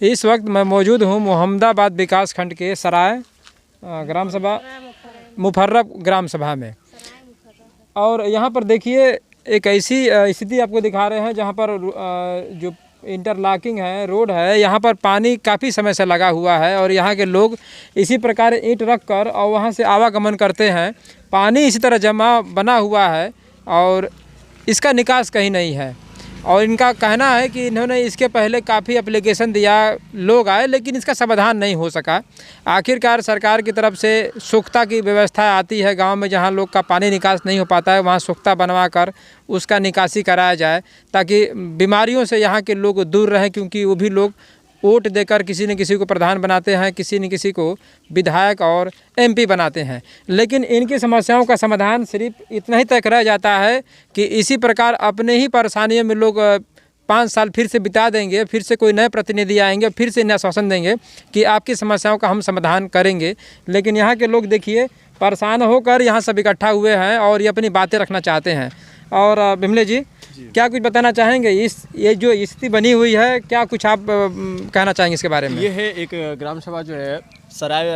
इस वक्त मैं मौजूद हूँ मोहम्मदाबाद विकास खंड के सराय ग्राम सभा मुफर्रफ ग्राम सभा में। और यहाँ पर देखिए एक ऐसी स्थिति आपको दिखा रहे हैं जहाँ पर जो इंटरलॉकिंग है, रोड है, यहाँ पर पानी काफ़ी समय से लगा हुआ है और यहाँ के लोग इसी प्रकार ईंट रख कर और वहाँ से आवागमन करते हैं। पानी इसी तरह जमा बना हुआ है और इसका निकास कहीं नहीं है। और इनका कहना है कि इन्होंने इसके पहले काफ़ी एप्लीकेशन दिया, लोग आए, लेकिन इसका समाधान नहीं हो सका। आखिरकार सरकार की तरफ से सोख्ता की व्यवस्था आती है गांव में, जहां लोग का पानी निकास नहीं हो पाता है, वहां सोख्ता बनवा कर उसका निकासी कराया जाए ताकि बीमारियों से यहाँ के लोग दूर रहें। क्योंकि वो भी लोग वोट देकर किसी न किसी को प्रधान बनाते हैं, किसी न किसी को विधायक और एमपी बनाते हैं, लेकिन इनकी समस्याओं का समाधान सिर्फ इतना ही तक रह जाता है कि इसी प्रकार अपने ही परेशानियों में लोग 5 साल फिर से बिता देंगे, फिर से कोई नए प्रतिनिधि आएंगे, फिर से इन्हें आश्वासन देंगे कि आपकी समस्याओं का हम समाधान करेंगे। लेकिन यहाँ के लोग देखिए परेशान होकर यहाँ सब इकट्ठा हुए हैं और ये अपनी बातें रखना चाहते हैं। और बिमले जी क्या कुछ बताना चाहेंगे? ये जो स्थिति बनी हुई है, क्या कुछ आप कहना चाहेंगे इसके बारे में? ये है एक ग्राम सभा जो है सराय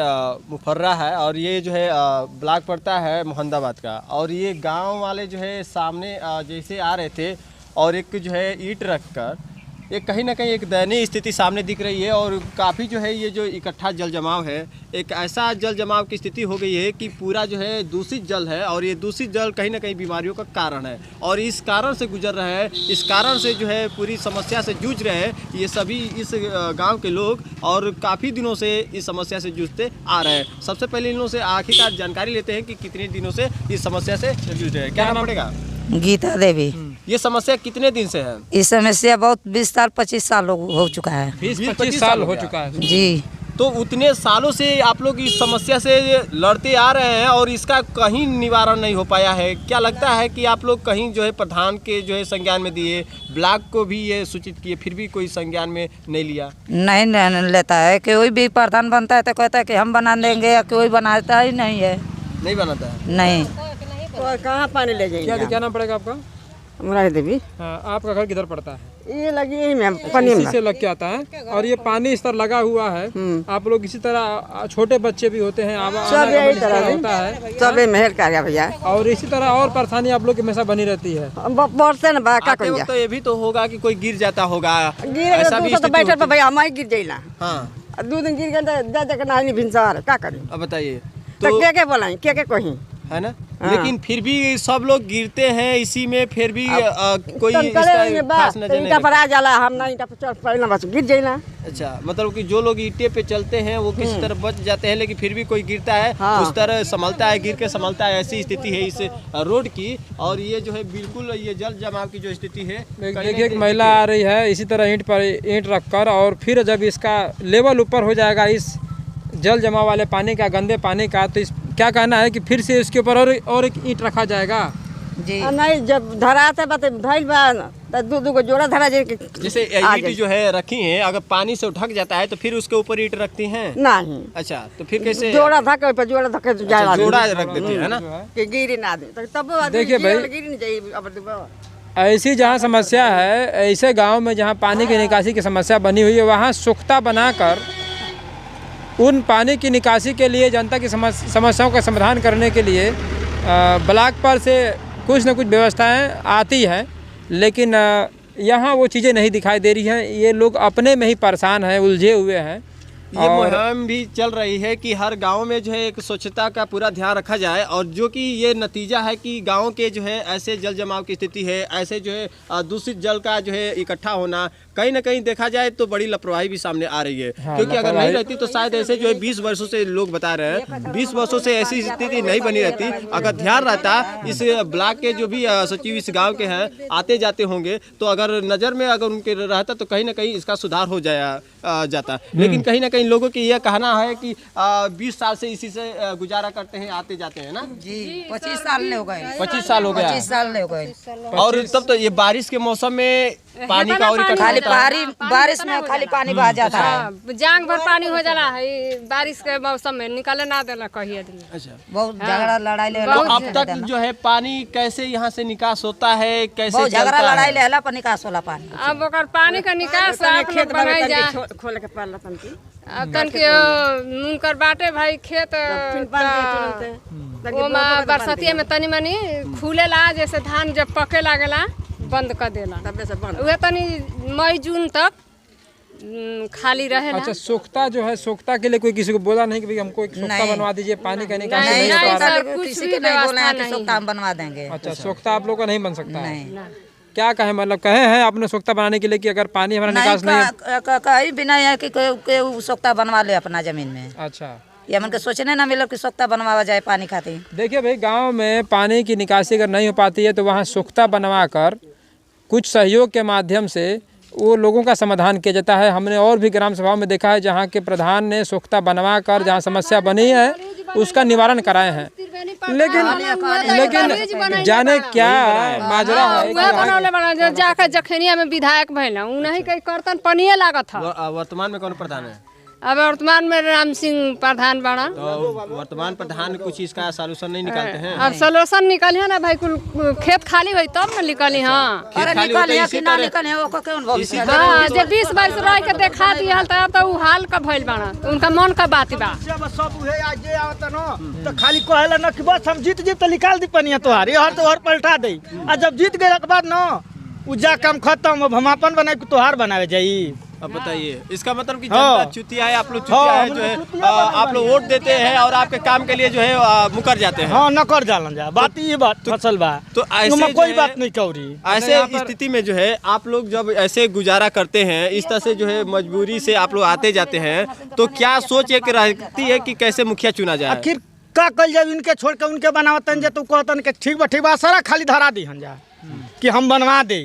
मुफर्रा है और ये जो है ब्लॉक पड़ता है मोहम्मदाबाद का। और ये गांव वाले जो है सामने जैसे आ रहे थे और एक जो है ईंट रख कर ये कहीं ना कहीं एक दयनीय स्थिति सामने दिख रही है। और काफ़ी जो है ये जो इकट्ठा जल जमाव है, एक ऐसा जल जमाव की स्थिति हो गई है कि पूरा जो है दूषित जल है और ये दूषित जल कहीं ना कहीं बीमारियों का कारण है। और इस कारण से गुजर रहे हैं, इस कारण से जो है पूरी समस्या से जूझ रहे हैं ये सभी इस गाँव के लोग, और काफ़ी दिनों से इस समस्या से जूझते आ रहे हैं। सबसे पहले इन लोगों से आखिरकार जानकारी लेते हैं कि कितने दिनों से इस समस्या से जूझ रहे हैं। क्या नाम पड़ेगा? गीता देवी। ये समस्या कितने दिन से है? इस समस्या बहुत 20 साल 25 साल हो चुका है। 20-25 साल हो चुका है जी। तो उतने सालों से आप लोग इस समस्या से लड़ते आ रहे हैं और इसका कहीं निवारण नहीं हो पाया है। क्या लगता है कि आप लोग कहीं जो है प्रधान के जो है संज्ञान में दिए, ब्लॉक को भी ये सूचित किए, फिर भी कोई संज्ञान में नहीं लिया? नहीं लेता है। कोई भी प्रधान बनता है तो कहता है कि हम बना देंगे, या कोई बनाता ही नहीं है। नहीं बनाता है? नहीं। तो कहाँ पानी ले जाएंगे? क्या नाम पड़ेगा आपका? मुरारी देवी। हाँ, आपका घर किधर पड़ता है? ये लगी है मैम पानी इसी से लग के आता है और ये पानी इस तरह लगा हुआ है। आप लोग इसी तरह, छोटे बच्चे भी होते हैं, सब यही तरह होता है, सब मेहर कर भैया। और इसी तरह और परेशानी आप लोग की हमेशा बनी रहती है। बढ़ते न बा का करिए। तो ये भी तो होगा कि कोई गिर जाता होगा, ऐसा भी तो बैठे पे भैया हमारे गिर जाइला। हाँ, 2 दिन गिर गए जा जा के नानी भिनसार का करी? अब बताइए तो क्या बोलाएं, क्या कहीं है ना। लेकिन फिर भी सब लोग गिरते हैं इसी में, फिर भी कोई इसका खास नजर नहीं पर आ जाला। हम नहीं पहले बस गिर जाइला। अच्छा, मतलब कि जो लोग ईंटे पे चलते हैं वो किसी तरह बच जाते हैं, लेकिन फिर भी कोई गिरता है उस तरह संभलता है, गिर के संभलता है। ऐसी स्थिति है इस रोड की। और ये जो है बिल्कुल ये जल जमाव की जो स्थिति है, देखिए एक महिला आ रही है इसी तरह ईंट पर ईंट रख कर, और फिर जब इसका लेवल ऊपर हो जाएगा इस जल जमाव वाले पानी का, गंदे पानी का, तो क्या कहना है कि फिर से इसके ऊपर और एक ईंट रखा जाएगा? जी नहीं, जब धराते बात धइल बा तो दू को जोड़ा धरा जाए। जैसे ईंट जो है रखी है, अगर पानी से ढक जाता है तो फिर उसके ऊपर ईंट रखती हैं? नहीं। अच्छा, तो फिर कैसे? जोड़ा धके पे जोड़ा धके अच्छा, जोड़ा रख देती है ना कि गिरी ना दे। तब देखिए भाई, गिरी नहीं चाहिए। अब ऐसी जहाँ समस्या है, ऐसे गांव में जहाँ पानी की निकासी की समस्या बनी हुई है, वहाँ सोख्ता बनाकर उन पानी की निकासी के लिए, जनता की समस्याओं का समाधान करने के लिए ब्लॉक पर से कुछ न कुछ व्यवस्थाएं आती हैं, लेकिन यहाँ वो चीज़ें नहीं दिखाई दे रही हैं। ये लोग अपने में ही परेशान हैं, उलझे हुए हैं। ये मुहिम भी चल रही है कि हर गांव में जो है एक स्वच्छता का पूरा ध्यान रखा जाए, और जो कि ये नतीजा है कि गांव के जो है ऐसे जल जमाव की स्थिति है, ऐसे जो है दूषित जल का जो है इकट्ठा होना, कहीं ना कहीं देखा जाए तो बड़ी लापरवाही भी सामने आ रही है। हाँ, क्योंकि अगर नहीं रहती तो शायद ऐसे जो है 20 वर्षों से लोग बता रहे हैं, 20 वर्षों से ऐसी स्थिति नहीं बनी रहती। अगर ध्यान रहता, इस ब्लॉक के जो भी सचिव इस गाँव के हैं आते जाते होंगे, तो अगर नज़र में अगर उनके रहता तो कहीं ना कहीं इसका सुधार हो जाता। लेकिन कहीं ना कहीं लोगों की यह कहना है कि 20 साल से इसी से गुजारा करते हैं, आते जाते हैं ना जी। 25 साल हो गए। 25 साल हो गया। 25 साल हो गए। और तब तो ये बारिश के मौसम में पानी का और इकट्ठा खाली होता है। बारिश में खाली पानी बह जाता है। जांग भर पानी हो जाला है बारिश के मौसम में, निकाले ना देला कही आदमी। अच्छा, बहुत झगड़ा लड़ाई ले तो अब तक जो है पानी कैसे यहाँ से निकास होता है, कैसे बहुत झगड़ा चलता लड़ाई है? लेला पर निकास होला पानी। अब ओकर पानी का निकास आप लोग बनाई जा खोल के पाला तन की अब तन के उनकर बाटे भाई खेत ओमा बरसातिया में तनी मनी खुलेला, जैसे धान जब पके लागेला बंद कर देला, तबे से बंद। उहे तनी मई जून तक खाली रहेला। अच्छा, सोख्ता जो है, सोख्ता के लिए कोई किसी को बोला नहीं कि भाई हमको एक सोख्ता बनवा दीजिए, पानी का निकास नहीं, नहीं हो नहीं, पा रहा? सर, कुछ किसी भी के नहीं बोले व्यवस्था हैं कि नहीं सोख्ता हम बनवा देंगे। अच्छा, सोख्ता आप लोग का नहीं बन सकता है? नहीं क्या कहे, मतलब कहे हैं आपने सोख्ता बनाने के लिए कि अगर पानी हमारा निकास नहीं है? कहीं भी नहीं है कि कोई सोख्ता बनवा ले अपना जमीन में। अच्छा, ये हमन के सोचने ना मिलो कि सोख्ता बनवावा जाए पानी खातिर। देखिए भाई, गांव में पानी की निकासी अगर नहीं हो पाती है तो वहाँ सोख्ता बनवा कर कुछ सहयोग के माध्यम से वो लोगों का समाधान किया जाता है। हमने और भी ग्राम सभाओं में देखा है जहाँ के प्रधान ने सोख्ता बनवा कर जहाँ समस्या बनी है उसका निवारण कराए हैं। लेकिन जाने क्या माजरा है कि उहे बनौले बना जो जाके जखनिया में विधायक भइल उन्हीं के करतन पनिए लागत है। वर्तमान में कौन प्रधान है? अब वर्तमान में राम सिंह प्रधान बना। तो वर्तमान प्रधान कुछ इसका सॉल्यूशन नहीं निकालते हैं? अब सोल्यूशन निकली है ना भाई, कुल खेत खाली हुई तब न निकली। हाँ अरे खाली निकल होता है है इसी कि ना तरह। निकल है वो कौन भविष्य है? हाँ, जे 20 वर्ष रह के देखा दिया तब तो उ हाल का भइल बना, उनका मन का बात बा। सब उहे आज जे आवत न तो खाली कहेला न कि बस हम जीत तो निकाल दी पनिया तोहार ये हर तो हर पलटा दे। आ जब जीत गए के बाद न उ जा काम खत्म, अब हम अपन बनाए के तोहार बनावे जाई। अब बताइए, इसका मतलब कि हाँ। जनता चुतिया है, आप लोग चुतिया है जो है आप लोग वोट देते हैं और आपके काम के लिए जो है मुकर जाते हैं। हाँ, न कर जालन जा बात, ये बात फसल बा। तो ऐसे इनमें जो कोई है- बात नहीं कौरी। ऐसे स्थिति में जो है आप लोग जब ऐसे गुजारा करते हैं, इस तरह से जो है मजबूरी से आप लोग आते जाते हैं, तो क्या सोच एक रहती है कि कैसे मुखिया चुना जाए? आखिर का कल जब इनके छोड़ के उनके बनावतन जे, तो कहतन के ठीक बा सारा खाली धरा दी हम जा कि हम बनवा दे,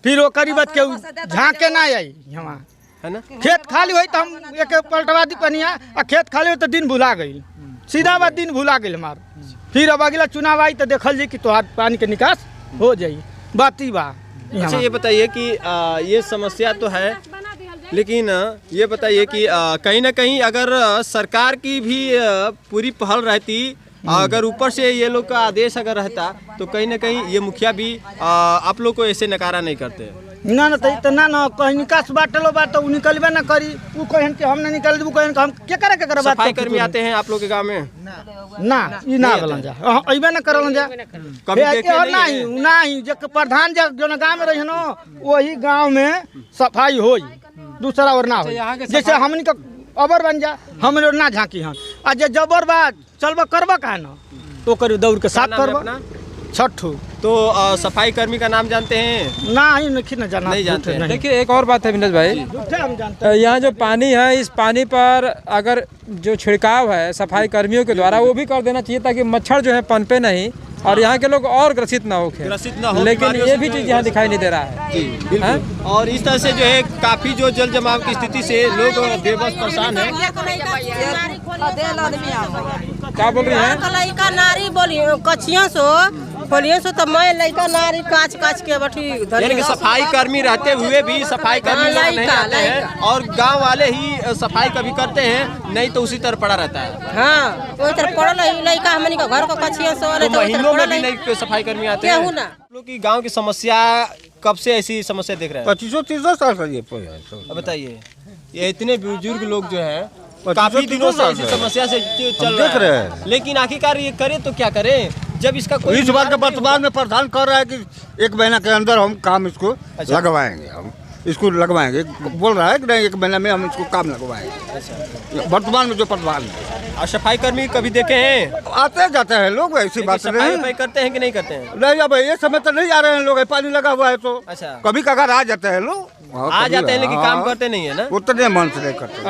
फिर वो करीबत के झाँके ना आई हमारा है ना? खेत खाली हुई तो हम एक पलटवा दी पनिया, और खेत खाली हुई तो दिन भुला गई, सीधा बात दिन भुला गई हमार। फिर अब अगला चुनाव आई तो देखल जी कि तोहार पानी के निकास हो जाई, बात ही बा। अच्छा, ये बताइए कि ये समस्या तो है, लेकिन ये बताइए कि कहीं ना कहीं अगर सरकार की भी पूरी पहल रहती, अगर ऊपर से ये लोग का आदेश अगर रहता, तो कहीं ना कहीं ये मुखिया भी आप लोग को ऐसे नकारा नहीं करते। ना ना तो ना ना कहीं निकास बाटलो बात तो उ निकलबे ना करी, उ कहन कि हम नहीं निकल दू, कहन कि हम के करे बात। सफाई कर्मी आते हैं आप लोग के गांव में? ना ई ना गलन जा, अइबे ना करलन जा कभी देखे और नहीं है? नहीं जे प्रधान जो गांव में रही न वही गांव में सफाई होई, दूसरा और ना हो। जैसे हमनी का अबर बन जा, हमरे और ना झांकी हन, आ जे जबर बा चलबा करबा का न तो कर दौड़ के साथ नाम है करबा अपना? छठू। तो सफाई कर्मी का नाम जानते हैं? ना ही नहीं जाना, नहीं जानते हैं। देखिए, एक और बात है विनोद भाई, झूठे हम जानते यहाँ जो पानी है, इस पानी पर अगर जो छिड़काव है सफाई कर्मियों के द्वारा वो भी कर देना चाहिए ताकि मच्छर जो है पनपे नहीं और यहाँ के लोग और ग्रसित ना हो। ग्रसित ना हो, लेकिन बीमारियों ये से भी चीज़ यहाँ दिखाई नहीं दे रहा है। जी बिल्कुल। और इस तरह से जो है काफी जो जल जमाव की स्थिति से लोग बेबस परेशान है। क्या बोल रही हैं? लड़का नारी बोली कचिया सो तो मैं लड़का नारी काच काच के बैठी यानी कि सफाई कर्मी रहते हुए भी सफाई कर्मी लोग नहीं आते हैं और गांव वाले ही सफाई कभी करते हैं, नहीं तो उसी तरह पड़ा रहता है। हाँ वही तरह पड़ल है लड़का हमनी का घर को कचिया सो तो महीनों में भी नहीं कोई सफाई कर्मी आते हैं। केहू ना। आप लोग की गांव की समस्या कब से ऐसी समस्या देख रहे हैं? 25-30 साल से ये अब बताइए, ये इतने बुजुर्ग लोग जो है काफी दिनों से इसी समस्या से चल देख रहे रहे हैं, लेकिन आखिरकार ये करे तो क्या करें जब इसका कोई इस बार के निवारण नहीं वर्तमान में प्रधान कर रहा है कि 1 महीना के अंदर हम काम इसको लगवाएंगे, हम इसको लगवाएंगे, बोल रहा है कि नहीं 1 महीना में हम इसको काम लगवाएंगे। वर्तमान में जो प्रधान है। और सफाई कर्मी कभी देखे हैं? आते जाते हैं लोग, ऐसी बात सफाई नहीं वफाई करते हैं कि नहीं करते हैं? नहीं। अब ये समय तो नहीं आ रहे हैं लोग, पानी लगा हुआ है तो अच्छा। कभी कभार आ जाते हैं लोग, आ जाते हैं लेकिन काम करते नहीं है ना? उतने मन से नहीं करते।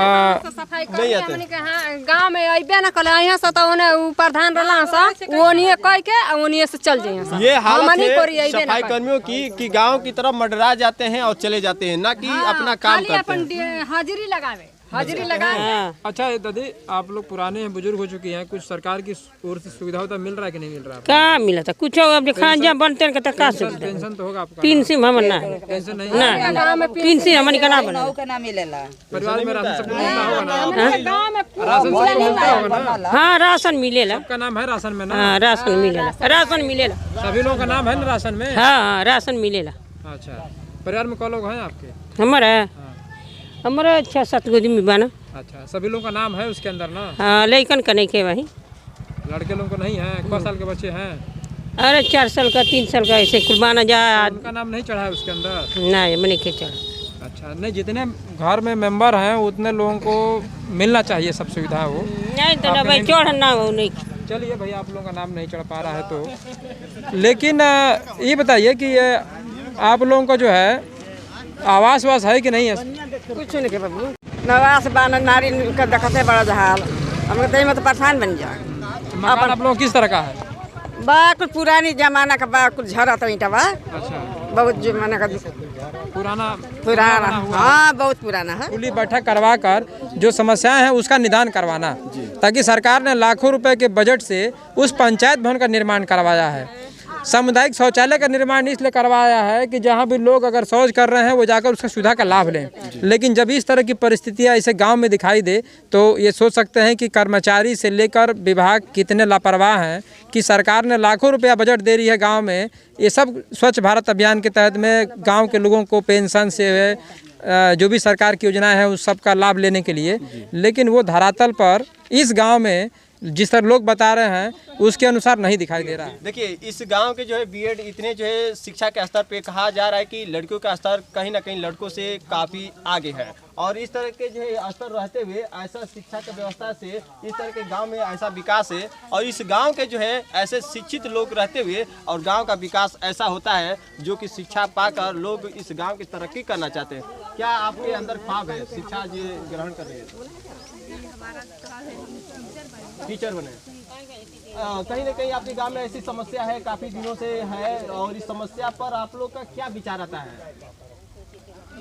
सफाई नहीं आते। हमनी के हाँ गांव में अइबे ना कल यहाँ से तो ओने उ प्रधान रहला सा ओनिए कह के आ ओनिए से चल जाइए सा। ये हालत हमनी कोरी है अइबे ना सफाई करी। कर्मियों की कि गांव की तरफ मंडरा जाते हैं और चले जाते हैं, ना कि अपना काम खाली करते अपन हैं। हाजिरी लगावे। हाजिरी लगाए। अच्छा ये दादी, आप लोग पुराने हैं, बुजुर्ग हो चुकी हैं, कुछ सरकार की ओर से सुविधा होता मिल रहा है कि नहीं मिल रहा है? कहाँ मिला था कुछ अब खांजा बनते हैं का पेंशन तो होगा आपका? पेंशन हमन ना पेंशन नहीं ना पेंशन हमन का ना बना के ना मिलेला। परिवार में राशन सबको मिलता होगा ना? राशन सबको मिलता होगा ना? हाँ राशन मिलेला। सबका नाम है राशन में ना? हाँ राशन मिलेला, राशन मिलेला। सभी लोगों का नाम है ना राशन में? हाँ राशन मिलेला। अच्छा, परिवार में कौन लोग हैं आपके? हमारा 6-7 गो आदमी बना। अच्छा, सभी लोगों का नाम है उसके अंदर ना? हाँ लड़कन का नहीं के वही, लड़के लोगों को नहीं है? कितने साल के बच्चे हैं? अरे 4 साल का 3 साल का ऐसे कुर्बाना जा। उनका नाम नहीं चढ़ा है उसके अंदर? नहीं मैंने के चढ़ा। अच्छा, नहीं जितने घर में मेंबर हैं उतने लोगों को मिलना चाहिए सब सुविधा हो। नहीं तो ना भाई चढ़ना हो नहीं। चलिए भाई, आप लोगों का नाम नहीं चढ़ पा रहा है तो, लेकिन ये बताइए कि आप लोगों का जो है आवास वास है कि नहीं है? कुछ नहीं के बाबू नवास बान नारी का देखते बड़ा जहाल हम तो में तो परेशान बन जा। मकान आप लोगों किस तरह का है? बा कुछ पुरानी जमाना का बा कुछ झरा तो ईटा बा अच्छा, बहुत जमाना का पुराना हाँ बहुत पुराना है। खुली बैठक करवा कर जो समस्याएं हैं उसका निदान करवाना, ताकि सरकार ने लाखों रुपए के बजट से उस पंचायत भवन का निर्माण करवाया है। सामुदायिक शौचालय का निर्माण इसलिए करवाया है कि जहां भी लोग अगर शौच कर रहे हैं वो जाकर उसका सुविधा का लाभ लें। लेकिन जब इस तरह की परिस्थितियां ऐसे गांव में दिखाई दे तो ये सोच सकते हैं कि कर्मचारी से लेकर विभाग कितने लापरवाह हैं कि सरकार ने लाखों रुपया बजट दे रही है गांव में, ये सब स्वच्छ भारत अभियान के तहत में गांव के लोगों को पेंशन से जो भी सरकार की योजनाएं हैं उस सब का लाभ लेने के लिए, लेकिन वो धरातल पर इस गाँव में जिस तरह लोग बता रहे हैं उसके अनुसार नहीं दिखाई दे रहा है। देखिए इस गांव के जो है बीएड इतने जो है शिक्षा के स्तर पे कहा जा रहा है कि लड़कियों का स्तर कहीं ना कहीं लड़कों से काफ़ी आगे है, और इस तरह के जो है स्तर रहते हुए ऐसा शिक्षा की व्यवस्था से इस तरह के गांव में ऐसा विकास है, और इस गांव के जो है ऐसे शिक्षित लोग रहते हुए और गांव का विकास ऐसा होता है जो कि शिक्षा पाकर लोग इस गांव की तरक्की करना चाहते हैं। क्या आपके अंदर ख्वाब है शिक्षा जी ग्रहण कर रहे हैं, टीचर बने? कहीं ना कहीं आपके गांव में ऐसी समस्या है काफी दिनों से है, और इस समस्या पर आप लोग का क्या विचार आता है?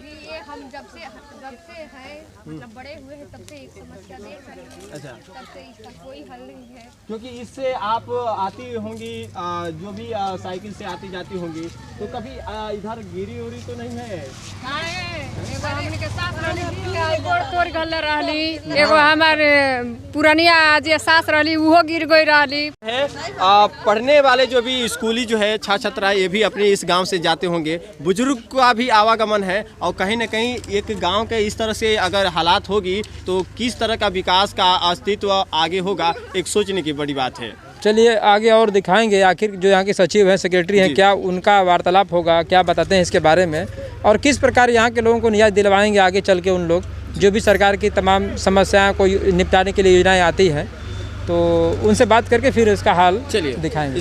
ये हम जब से है मतलब बड़े हुए हैं तब से एक समस्या देख रहे हैं। अच्छा, तब से इसका कोई हल नहीं है, क्योंकि इससे आप आती होंगी जो भी साइकिल से आती जाती होंगी, तो कभी इधर गिरी उरी तो नहीं है? गोड़ तोड़ गल रहली, एगो हमारे पुरानिया जे सास रहली उहो गिर गई रहली है। पढ़ने वाले जो भी स्कूली जो है छात्र छात्रा ये भी अपने इस गांव से जाते होंगे, बुजुर्ग का भी आवागमन है, और कहीं ना कहीं एक गांव के इस तरह से अगर हालात होगी तो किस तरह का विकास का अस्तित्व आगे होगा, एक सोचने की बड़ी बात है। चलिए आगे और दिखाएंगे आखिर जो यहाँ के सचिव हैं, सेक्रेटरी हैं, क्या उनका वार्तालाप होगा, क्या बताते हैं इसके बारे में, और किस प्रकार यहाँ के लोगों को न्याय दिलवाएंगे आगे चल के उन लोग जो भी सरकार की तमाम समस्याओं को निपटाने के लिए योजनाएं आती हैं, तो उनसे बात करके फिर इसका हाल दिखाएंगे।